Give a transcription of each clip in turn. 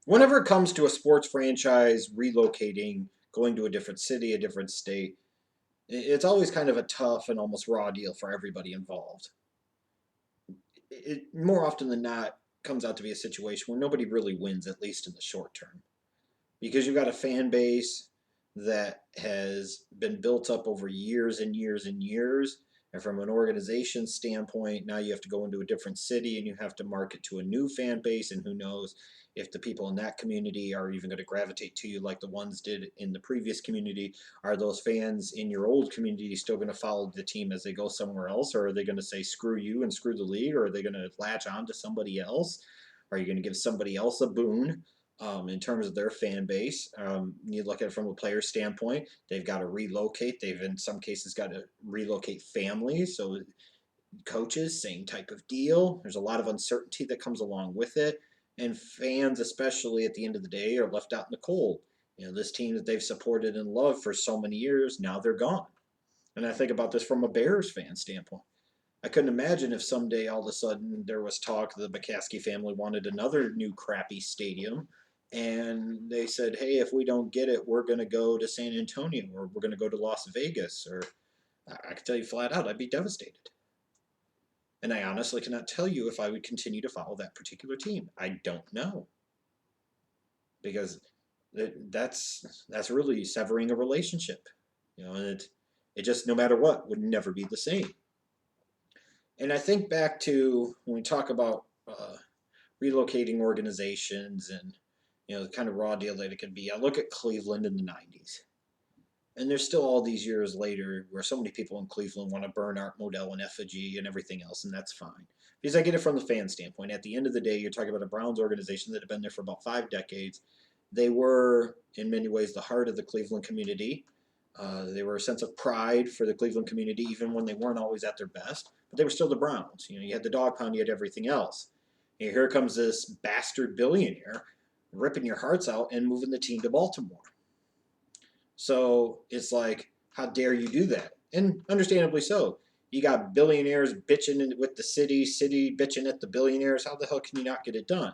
Whenever it comes to a sports franchise relocating, going to a different city, a different state, it's always kind of a tough and almost raw deal for everybody involved. It more often than not comes out to be a situation where nobody really wins, at least in the short term, because you've got a fan base that has been built up over years and years and years. And from an organization standpoint, now you have to go into a different city and you have to market to a new fan base. And who knows if the people in that community are even going to gravitate to you like the ones did in the previous community? Are those fans in your old community still going to follow the team as they go somewhere else? Or are they going to say, screw you and screw the league? Or are they going to latch on to somebody else? Are you going to give somebody else a boon? In terms of their fan base. You look at it from a player standpoint, they've got to relocate. They've, in some cases, got to relocate families. So, coaches, same type of deal. There's a lot of uncertainty that comes along with it. And fans, especially at the end of the day, are left out in the cold. This team that they've supported and loved for so many years, now they're gone. And I think about this from a Bears fan standpoint. I couldn't imagine if someday all of a sudden there was talk the McCaskey family wanted another new crappy stadium, and they said, "Hey, if we don't get it, we're going to go to San Antonio or we're going to go to Las Vegas." Or I can tell you flat out, I'd be devastated. And I honestly cannot tell you if I would continue to follow that particular team. I don't know because that's really severing a relationship. And it just no matter what would never be the same. And I think back to when we talk about relocating organizations and the kind of raw deal that it can be. I look at Cleveland in the '90s, and there's still all these years later where so many people in Cleveland want to burn Art Modell and effigy and everything else, and that's fine because I get it from the fan standpoint. At the end of the day, you're talking about a Browns organization that had been there for about 5 decades. They were, in many ways, the heart of the Cleveland community. They were a sense of pride for the Cleveland community, even when they weren't always at their best. But they were still the Browns. You had the dog pound, you had everything else. And here comes this bastard billionaire ripping your hearts out and moving the team to Baltimore. So it's like, how dare you do that? And understandably so. You got billionaires bitching with the city bitching at the billionaires. How the hell can you not get it done?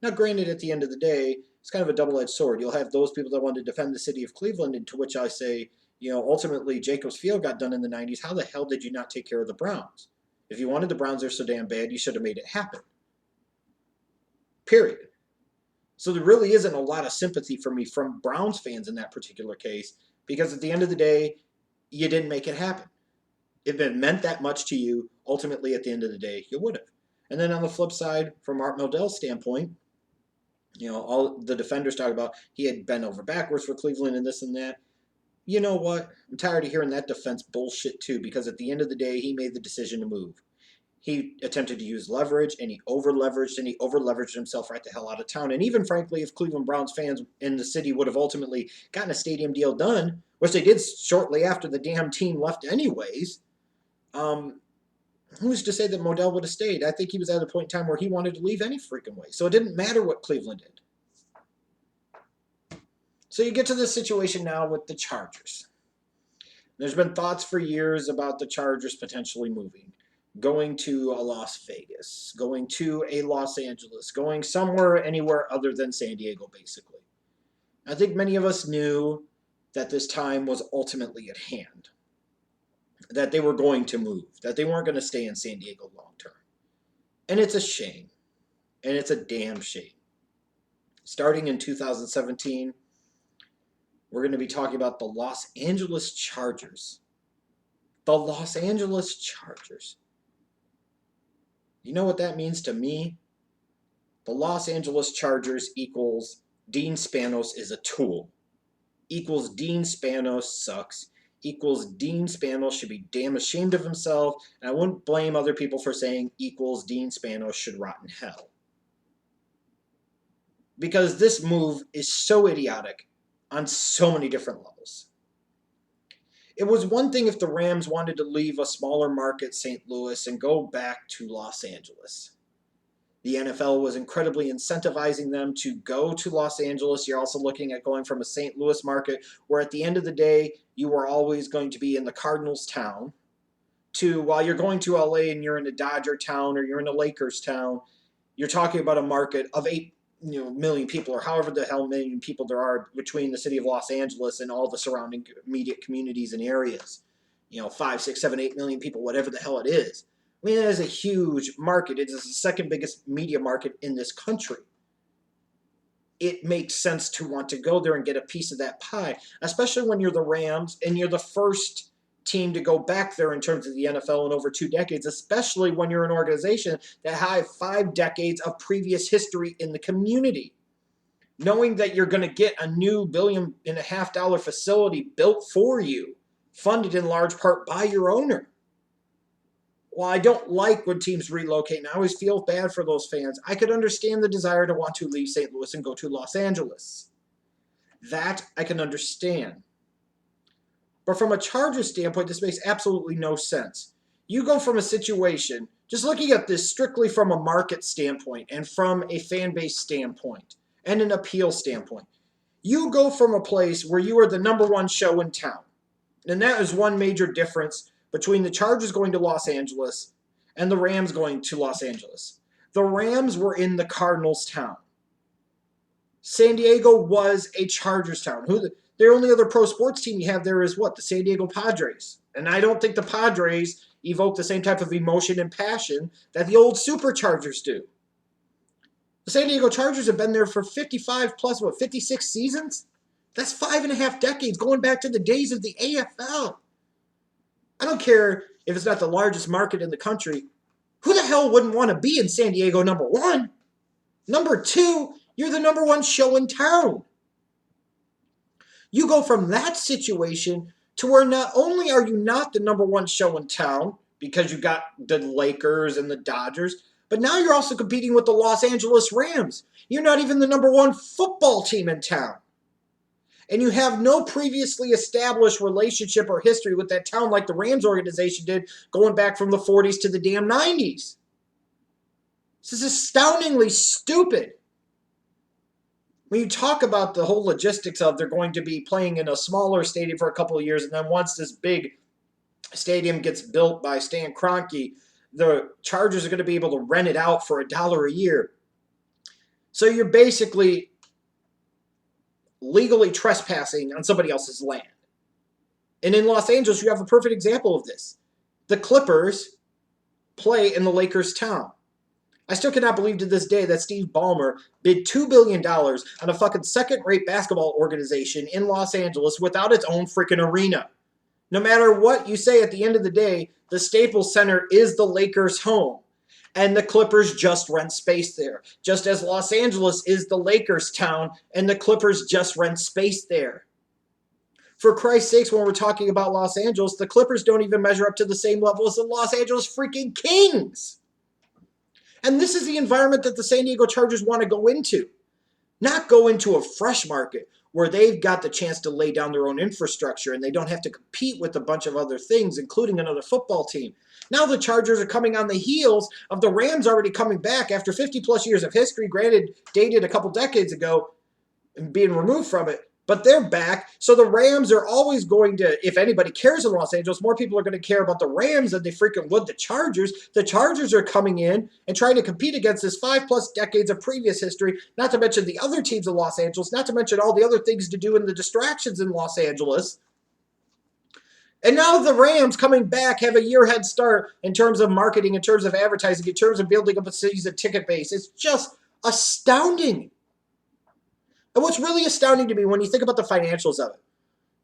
Now, granted, at the end of the day, it's kind of a double-edged sword. You'll have those people that want to defend the city of Cleveland, and to which I say, ultimately Jacobs Field got done in the '90s. How the hell did you not take care of the Browns? If you wanted the Browns there so damn bad, you should have made it happen. Period. So there really isn't a lot of sympathy for me from Browns fans in that particular case, because at the end of the day, you didn't make it happen. If it meant that much to you, ultimately at the end of the day, you would have. And then on the flip side, from Art Modell's standpoint, all the defenders talk about he had bent over backwards for Cleveland and this and that. You know what? I'm tired of hearing that defense bullshit too, because at the end of the day, he made the decision to move. He attempted to use leverage, and he over-leveraged himself right the hell out of town. And even, frankly, if Cleveland Browns fans in the city would have ultimately gotten a stadium deal done, which they did shortly after the damn team left anyways, who's to say that Modell would have stayed? I think he was at a point in time where he wanted to leave any freaking way. So it didn't matter what Cleveland did. So you get to this situation now with the Chargers. There's been thoughts for years about the Chargers potentially moving, going to a Las Vegas, going to a Los Angeles, going somewhere, anywhere other than San Diego, basically. I think many of us knew that this time was ultimately at hand, that they were going to move, that they weren't going to stay in San Diego long term. And it's a shame, and it's a damn shame. Starting in 2017, we're going to be talking about the Los Angeles Chargers. The Los Angeles Chargers. You know what that means to me? The Los Angeles Chargers equals Dean Spanos is a tool. Equals Dean Spanos sucks. Equals Dean Spanos should be damn ashamed of himself. And I wouldn't blame other people for saying equals Dean Spanos should rot in hell. Because this move is so idiotic on so many different levels. It was one thing if the Rams wanted to leave a smaller market, St. Louis, and go back to Los Angeles. The NFL was incredibly incentivizing them to go to Los Angeles. You're also looking at going from a St. Louis market, where at the end of the day, you were always going to be in the Cardinals town, to while you're going to LA and you're in a Dodger town or you're in a Lakers town, you're talking about a market of million people, or however the hell million people there are between the city of Los Angeles and all the surrounding immediate communities and areas. 5, 6, 7, 8 million people, whatever the hell it is. I mean, that is a huge market. It is the second biggest media market in this country. It makes sense to want to go there and get a piece of that pie, especially when you're the Rams and you're the first team to go back there in terms of the NFL in over 2 decades, especially when you're an organization that has 5 decades of previous history in the community. Knowing that you're going to get a new $1.5 billion facility built for you, funded in large part by your owner. While I don't like when teams relocate, and I always feel bad for those fans, I could understand the desire to want to leave St. Louis and go to Los Angeles. That I can understand. But from a Chargers standpoint, this makes absolutely no sense. You go from a situation, just looking at this strictly from a market standpoint and from a fan base standpoint and an appeal standpoint. You go from a place where you are the number one show in town. And that is one major difference between the Chargers going to Los Angeles and the Rams going to Los Angeles. The Rams were in the Cardinals' town. San Diego was a Chargers town. The only other pro sports team you have there is what? The San Diego Padres. And I don't think the Padres evoke the same type of emotion and passion that the old Superchargers do. The San Diego Chargers have been there for 55 plus, 56 seasons? That's 5.5 decades, going back to the days of the AFL. I don't care if it's not the largest market in the country. Who the hell wouldn't want to be in San Diego, number one? Number two, you're the number one show in town. You go from that situation to where not only are you not the number one show in town because you got the Lakers and the Dodgers, but now you're also competing with the Los Angeles Rams. You're not even the number one football team in town. And you have no previously established relationship or history with that town like the Rams organization did going back from the 40s to the damn 90s. This is astoundingly stupid. When you talk about the whole logistics of they're going to be playing in a smaller stadium for a couple of years, and then once this big stadium gets built by Stan Kroenke, the Chargers are going to be able to rent it out for $1 a year. So you're basically legally trespassing on somebody else's land. And in Los Angeles, you have a perfect example of this. The Clippers play in the Lakers' town. I still cannot believe to this day that Steve Ballmer bid $2 billion on a fucking second-rate basketball organization in Los Angeles without its own freaking arena. No matter what you say, at the end of the day, the Staples Center is the Lakers' home. And the Clippers just rent space there. Just as Los Angeles is the Lakers' town, and the Clippers just rent space there. For Christ's sakes, when we're talking about Los Angeles, the Clippers don't even measure up to the same level as the Los Angeles freaking Kings. And this is the environment that the San Diego Chargers want to go into. Not go into a fresh market where they've got the chance to lay down their own infrastructure and they don't have to compete with a bunch of other things, including another football team. Now the Chargers are coming on the heels of the Rams already coming back after 50-plus years of history, granted dated a couple decades ago and being removed from it. But they're back, so the Rams are always going to, if anybody cares in Los Angeles, more people are going to care about the Rams than they freaking would the Chargers. The Chargers are coming in and trying to compete against this 5-plus decades of previous history, not to mention the other teams in Los Angeles, not to mention all the other things to do and the distractions in Los Angeles. And now the Rams coming back have a year head start in terms of marketing, in terms of advertising, in terms of building up a season ticket base. It's just astounding. And what's really astounding to me when you think about the financials of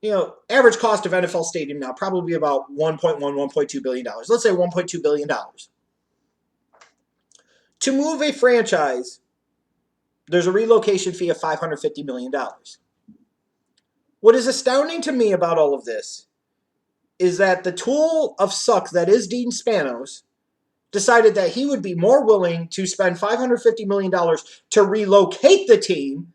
it, average cost of NFL stadium now probably about $1.1, $1.2 billion. Let's say $1.2 billion. To move a franchise, there's a relocation fee of $550 million. What is astounding to me about all of this is that the tool of suck that is Dean Spanos decided that he would be more willing to spend $550 million to relocate the team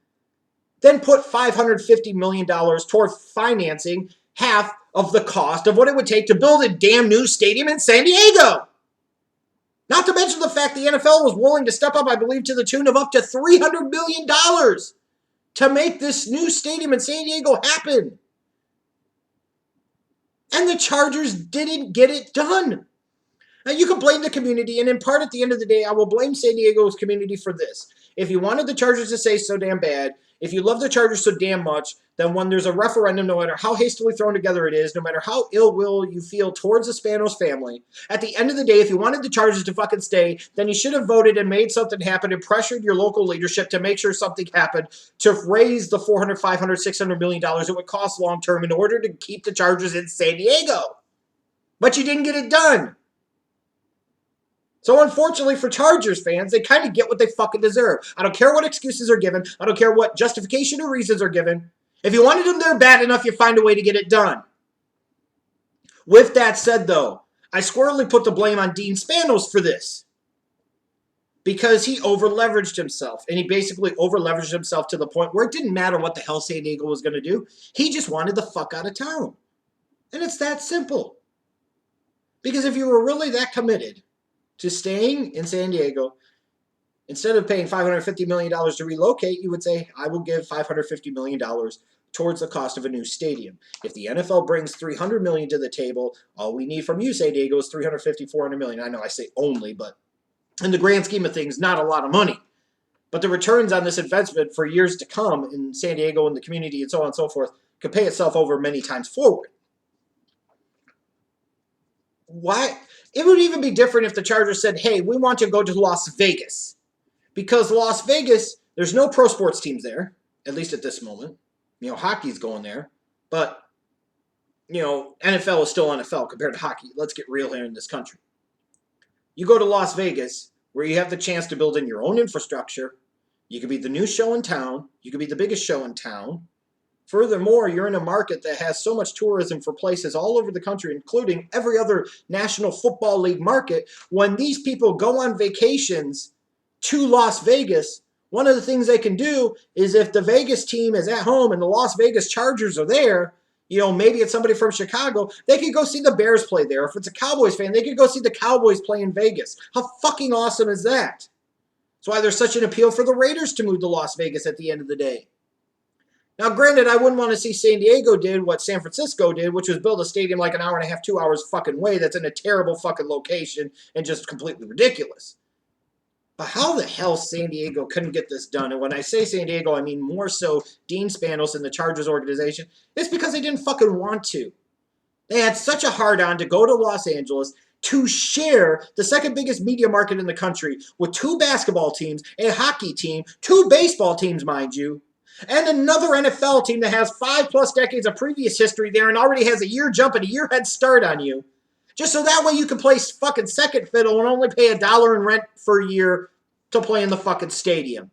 then put $550 million toward financing half of the cost of what it would take to build a damn new stadium in San Diego. Not to mention the fact the NFL was willing to step up, I believe, to the tune of up to $300 million to make this new stadium in San Diego happen. And the Chargers didn't get it done. Now, you can blame the community, and in part, at the end of the day, I will blame San Diego's community for this. if you wanted the Chargers to stay so damn bad, if you love the Chargers so damn much, then when there's a referendum, no matter how hastily thrown together it is, no matter how ill will you feel towards the Spanos family, at the end of the day, if you wanted the Chargers to fucking stay, then you should have voted and made something happen and pressured your local leadership to make sure something happened to raise the $400, $500, $600 million it would cost long term in order to keep the Chargers in San Diego. But you didn't get it done. So unfortunately for Chargers fans, they kind of get what they fucking deserve. I don't care what excuses are given. I don't care what justification or reasons are given. If you wanted them there bad enough, you find a way to get it done. With that said, though, I squarely put the blame on Dean Spanos for this. Because he over-leveraged himself. And he basically over-leveraged himself to the point where it didn't matter what the hell San Diego was going to do. He just wanted the fuck out of town. And it's that simple. Because if you were really that committed to staying in San Diego, instead of paying $550 million to relocate, you would say, I will give $550 million towards the cost of a new stadium. If the NFL brings $300 million to the table, all we need from you, San Diego, is $350, $400 million. I know I say only, but in the grand scheme of things, not a lot of money. But the returns on this investment for years to come in San Diego and the community and so on and so forth could pay itself over many times forward. Why? It would even be different if the Chargers said, hey, we want to go to Las Vegas. Because Las Vegas, there's no pro sports teams there, at least at this moment. You know, hockey's going there. But, you know, NFL is still NFL compared to hockey. Let's get real here in this country. You go to Las Vegas, where you have the chance to build in your own infrastructure. You could be the new show in town. You could be the biggest show in town. Furthermore, you're in a market that has so much tourism for places all over the country, including every other National Football League market. When these people go on vacations to Las Vegas, one of the things they can do is if the Vegas team is at home and the Las Vegas Chargers are there, you know, maybe it's somebody from Chicago, they could go see the Bears play there. If it's a Cowboys fan, they could go see the Cowboys play in Vegas. How fucking awesome is that? That's why there's such an appeal for the Raiders to move to Las Vegas at the end of the day. Now, granted, I wouldn't want to see San Diego did what San Francisco did, which was build a stadium like an hour and a half, 2 hours fucking way that's in a terrible fucking location and just completely ridiculous. But how the hell San Diego couldn't get this done? And when I say San Diego, I mean more so Dean Spanos and the Chargers organization. It's because they didn't fucking want to. They had such a hard-on to go to Los Angeles to share the second biggest media market in the country with 2 basketball teams, a hockey team, 2 baseball teams, mind you, and another NFL team that has 5+ decades of previous history there and already has a year jump and a year head start on you. Just so that way you can play fucking second fiddle and only pay $1 in rent for a year to play in the fucking stadium.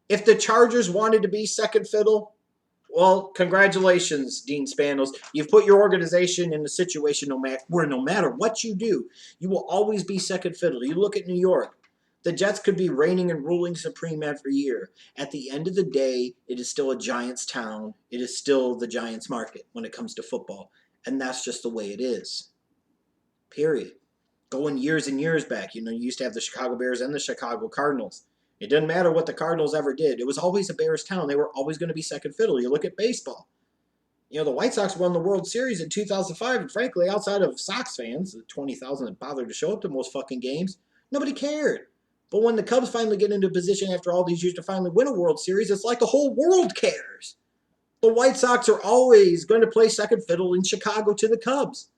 If the Chargers wanted to be second fiddle, well, congratulations, Dean Spanos. You've put your organization in a situation where no matter what you do, you will always be second fiddle. You look at New York. The Jets could be reigning and ruling supreme every year. At the end of the day, it is still a Giants town. It is still the Giants market when it comes to football. And that's just the way it is. Period. Going years and years back, you know, you used to have the Chicago Bears and the Chicago Cardinals. It didn't matter what the Cardinals ever did. It was always a Bears town. They were always going to be second fiddle. You look at baseball. You know, the White Sox won the World Series in 2005, and frankly, outside of Sox fans, the 20,000 that bothered to show up to most fucking games, nobody cared. But when the Cubs finally get into a position after all these years to finally win a World Series, it's like the whole world cares. The White Sox are always going to play second fiddle in Chicago to the Cubs.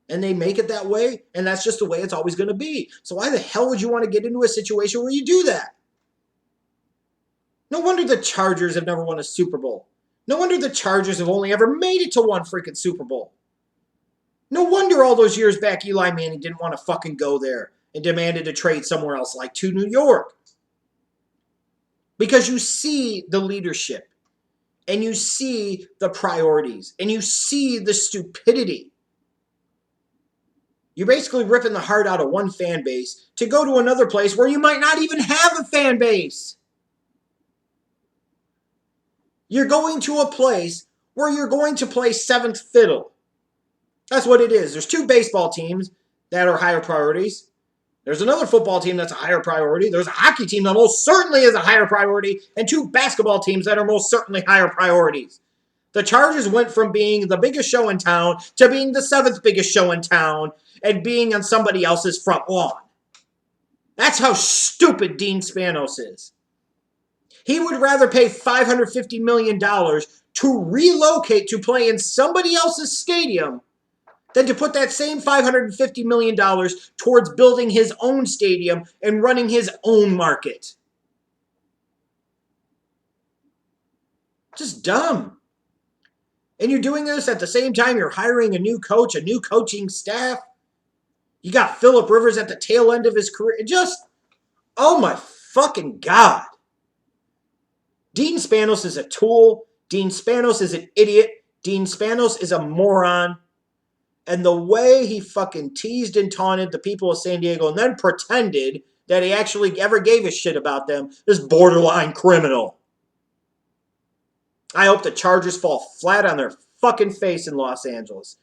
And they make it that way, and that's just the way it's always going to be. So why the hell would you want to get into a situation where you do that? No wonder the Chargers have never won a Super Bowl. No wonder the Chargers have only ever made it to one freaking Super Bowl. No wonder all those years back Eli Manning didn't want to fucking go there and demanded a trade somewhere else, like to New York. Because you see the leadership, and you see the priorities, and you see the stupidity. You're basically ripping the heart out of one fan base to go to another place where you might not even have a fan base. You're going to a place where you're going to play seventh fiddle. That's what it is. There's 2 baseball teams that are higher priorities. There's another football team that's a higher priority. There's a hockey team that most certainly is a higher priority. And 2 basketball teams that are most certainly higher priorities. The Chargers went from being the biggest show in town to being the 7th biggest show in town and being on somebody else's front lawn. That's how stupid Dean Spanos is. He would rather pay $550 million to relocate to play in somebody else's stadium than to put that same $550 million towards building his own stadium and running his own market. Just dumb. And you're doing this at the same time you're hiring a new coach, a new coaching staff. You got Phillip Rivers at the tail end of his career. Just, oh my fucking God. Dean Spanos is a tool. Dean Spanos is an idiot. Dean Spanos is a moron. And the way he fucking teased and taunted the people of San Diego and then pretended that he actually ever gave a shit about them is borderline criminal. I hope the Chargers fall flat on their fucking face in Los Angeles.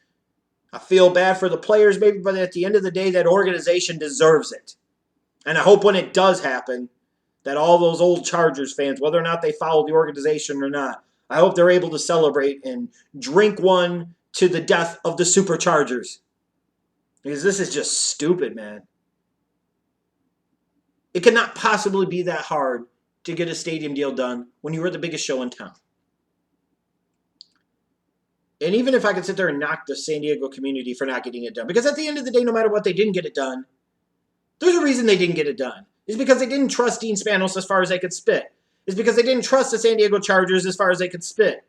I feel bad for the players maybe, but at the end of the day, that organization deserves it. And I hope when it does happen, that all those old Chargers fans, whether or not they follow the organization or not, I hope they're able to celebrate and drink one to the death of the Superchargers. Because this is just stupid, man. It cannot possibly be that hard to get a stadium deal done when you were the biggest show in town. And even if I could sit there and knock the San Diego community for not getting it done, because at the end of the day, no matter what, they didn't get it done. There's a reason they didn't get it done. It's because they didn't trust Dean Spanos as far as they could spit. It's because they didn't trust the San Diego Chargers as far as they could spit.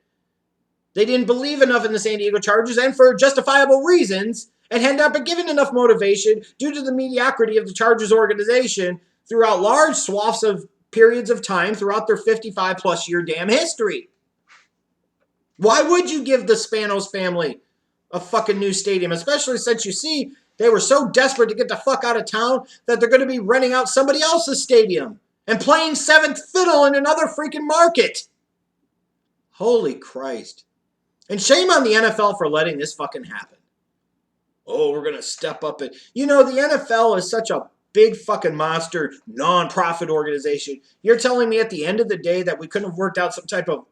They didn't believe enough in the San Diego Chargers, and for justifiable reasons, and had not been given enough motivation due to the mediocrity of the Chargers organization throughout large swaths of periods of time throughout their 55-plus year damn history. Why would you give the Spanos family a fucking new stadium, especially since you see they were so desperate to get the fuck out of town that they're going to be renting out somebody else's stadium and playing 7th fiddle in another freaking market? Holy Christ. And shame on the NFL for letting this fucking happen. Oh, we're going to step up and... You know, the NFL is such a big fucking monster, non-profit organization. You're telling me at the end of the day that we couldn't have worked out some type of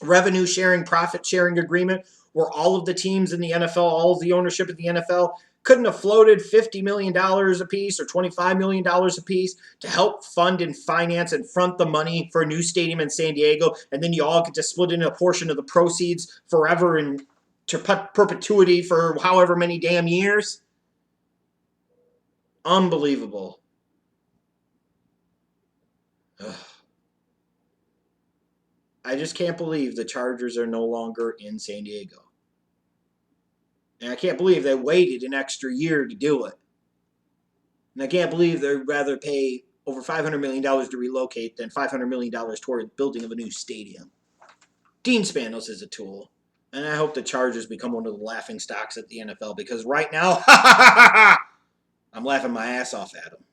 revenue sharing, profit sharing agreement where all of the teams in the NFL, all of the ownership of the NFL couldn't have floated $50 million a piece or $25 million a piece to help fund and finance and front the money for a new stadium in San Diego, and then you all get to split in a portion of the proceeds forever and to perpetuity for however many damn years? Unbelievable. Ugh. I just can't believe the Chargers are no longer in San Diego. And I can't believe they waited an extra year to do it. And I can't believe they'd rather pay over $500 million to relocate than $500 million toward the building of a new stadium. Dean Spanos is a tool. And I hope the Chargers become one of the laughing stocks at the NFL because right now, I'm laughing my ass off at them.